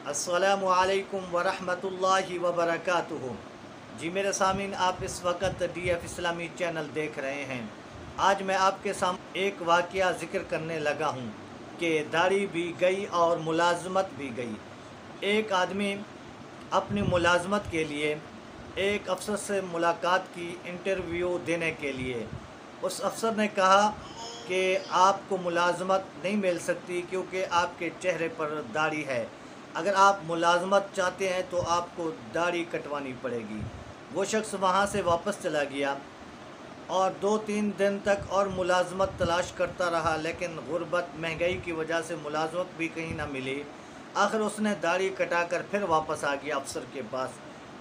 السلام علیکم ورحمۃ اللہ وبرکاتہ۔ جی میرے سامعین، آپ اس وقت ڈی ایف اسلامی چینل دیکھ رہے ہیں۔ آج میں آپ کے سامنے ایک واقعہ ذکر کرنے لگا ہوں کہ داڑھی بھی گئی اور ملازمت بھی گئی۔ ایک آدمی اپنی ملازمت کے لیے ایک افسر سے ملاقات کی انٹرویو دینے کے لیے۔ اس افسر نے کہا کہ آپ کو ملازمت نہیں مل سکتی کیونکہ آپ کے چہرے پر داڑھی ہے۔ اگر آپ ملازمت چاہتے ہیں تو آپ کو داڑھی کٹوانی پڑے گی۔ وہ شخص وہاں سے واپس چلا گیا اور 2-3 دن تک اور ملازمت تلاش کرتا رہا، لیکن غربت، مہنگائی کی وجہ سے ملازمت بھی کہیں نہ ملی۔ آخر اس نے داڑھی کٹا کر پھر واپس آ گیا افسر کے پاس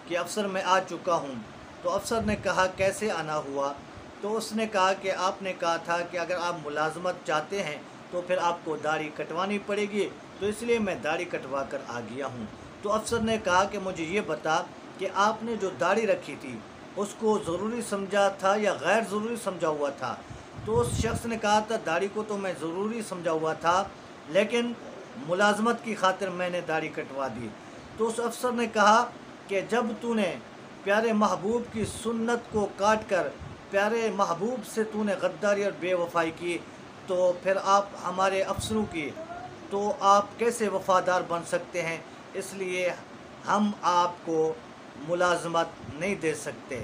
کہ افسر میں آ چکا ہوں۔ تو افسر نے کہا کیسے آنا ہوا؟ تو اس نے کہا کہ آپ نے کہا تھا کہ اگر آپ ملازمت چاہتے ہیں تو پھر آپ کو داڑھی کٹوانی پڑے گی، تو اس لیے میں داڑھی کٹوا کر آ گیا ہوں۔ تو افسر نے کہا کہ مجھے یہ بتا کہ آپ نے جو داڑھی رکھی تھی اس کو ضروری سمجھا تھا یا غیر ضروری سمجھا ہوا تھا؟ تو اس شخص نے کہا تھا داڑھی کو تو میں ضروری سمجھا ہوا تھا، لیکن ملازمت کی خاطر میں نے داڑھی کٹوا دی۔ تو اس افسر نے کہا کہ جب تو نے پیارے محبوب کی سنت کو کاٹ کر پیارے محبوب سے تو نے غداری اور بے وفائی کی، تو پھر آپ ہمارے افسروں کی تو آپ کیسے وفادار بن سکتے ہیں؟ اس لیے ہم آپ کو ملازمت نہیں دے سکتے۔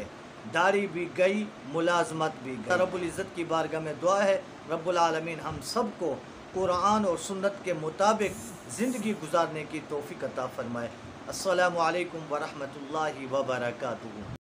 داڑھی بھی گئی، ملازمت بھی گئی۔ رب العزت کی بارگاہ میں دعا ہے رب العالمین ہم سب کو قرآن اور سنت کے مطابق زندگی گزارنے کی توفیق عطا فرمائے۔ السلام علیکم ورحمۃ اللہ وبرکاتہ۔